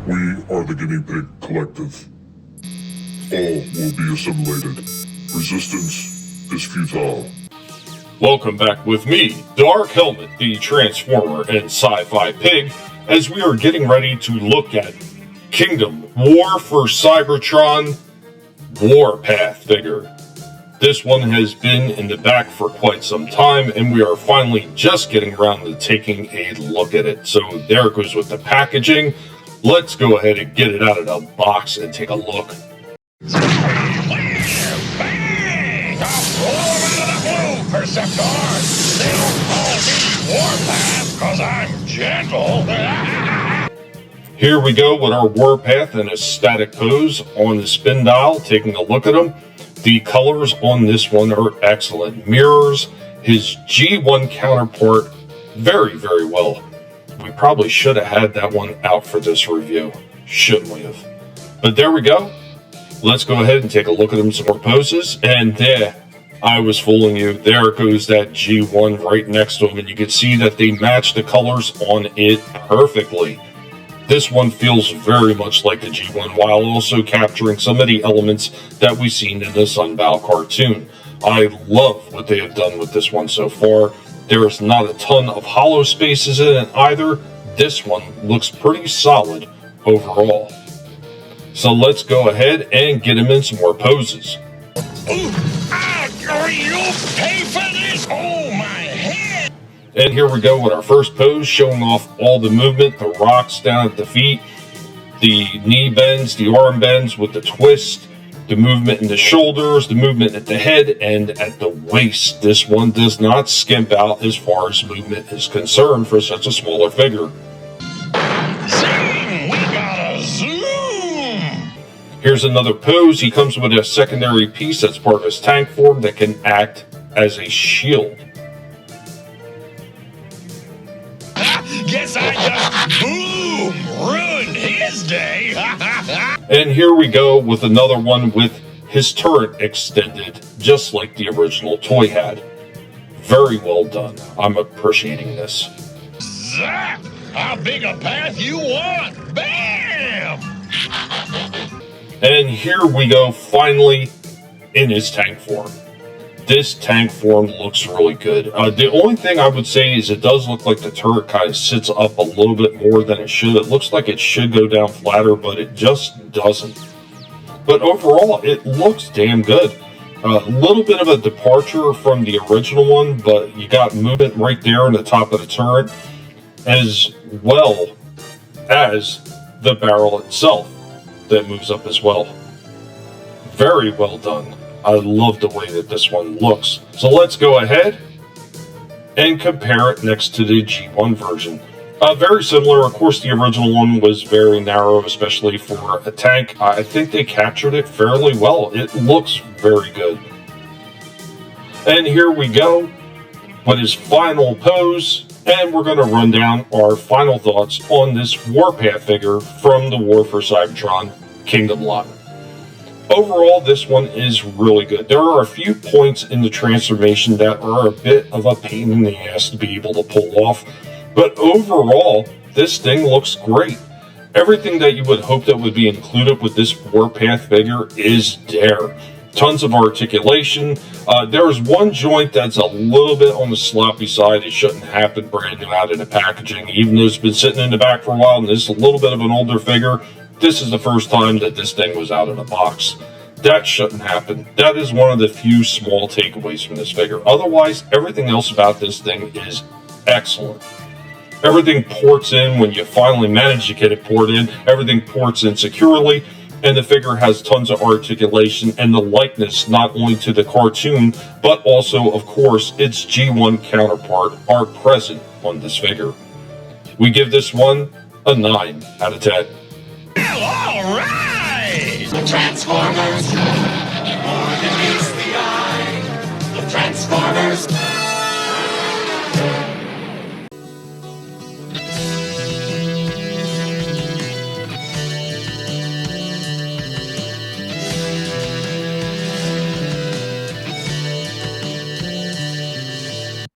We are the Guinea Pig Collective. All will be assimilated. Resistance is futile. Welcome back with me, Dark Helmet, the Transformer and Sci-Fi Pig, as we are getting ready to look at Kingdom War for Cybertron Warpath figure. This one has been in the back for quite some time, and we are finally just getting around to taking a look at it. So there it goes with the packaging. Let's go ahead and get it out of the box and take a look. Perceptor, they don't call me Warpath because I'm gentle. Here we go with our Warpath in a static pose on the spin dial, taking a look at him. The colors on this one are excellent. Mirrors his G1 counterpart very, very well. We probably should have had that one out for this review, shouldn't we have? But there we go. Let's go ahead and take a look at him some more poses, and there. I was fooling you. There goes that G1 right next to him, and you can see that they match the colors on it perfectly. This one feels very much like the G1, while also capturing some of the elements that we've seen in the Sunbow cartoon. I love what they have done with this one so far. There is not a ton of hollow spaces in it either. This one looks pretty solid overall. So let's go ahead and get him in some more poses. You pay for this? Oh, my head! And here we go with our first pose, showing off all the movement, the rocks down at the feet, the knee bends, the arm bends with the twist, the movement in the shoulders, the movement at the head, and at the waist. This one does not skimp out as far as movement is concerned for such a smaller figure. Zing! We got a zoom! Here's another pose. He comes with a secondary piece that's part of his tank form that can act as a shield. Guess I just, boom, ruined his day. And here we go with another one with his turret extended, just like the original toy had. Very well done. I'm appreciating this. Zap! How big a path you want? Bam! And here we go, finally, in his tank form. This tank form looks really good. The only thing I would say is it does look like the turret kind of sits up a little bit more than it should. It looks like it should go down flatter, but it just doesn't. But overall, it looks damn good. A little bit of a departure from the original one, but you got movement right there in the top of the turret, as well as the barrel itself that moves up as well. Very well done. I love the way that this one looks. So let's go ahead and compare it next to the G1 version. Very similar. Of course, the original one was very narrow, especially for a tank. I think they captured it fairly well. It looks very good. And here we go with his final pose, and we're going to run down our final thoughts on this Warpath figure from the War for Cybertron Kingdom line. Overall, this one is really good. There are a few points in the transformation that are a bit of a pain in the ass to be able to pull off, but overall, this thing looks great. Everything that you would hope that would be included with this Warpath figure is there. Tons of articulation. There's one joint that's a little bit on the sloppy side. It shouldn't happen brand new out in the packaging, even though it's been sitting in the back for a while, and this is a little bit of an older figure. This is the first time that this thing was out of the box. That shouldn't happen. That is one of the few small takeaways from this figure. Otherwise, everything else about this thing is excellent. Everything ports in when you finally manage to get it poured in. Everything ports in securely, and the figure has tons of articulation and the likeness not only to the cartoon, but also, of course, its G1 counterpart are present on this figure. We give this one a 9 out of 10. All right! The Transformers, more than meets the eye. The Transformers.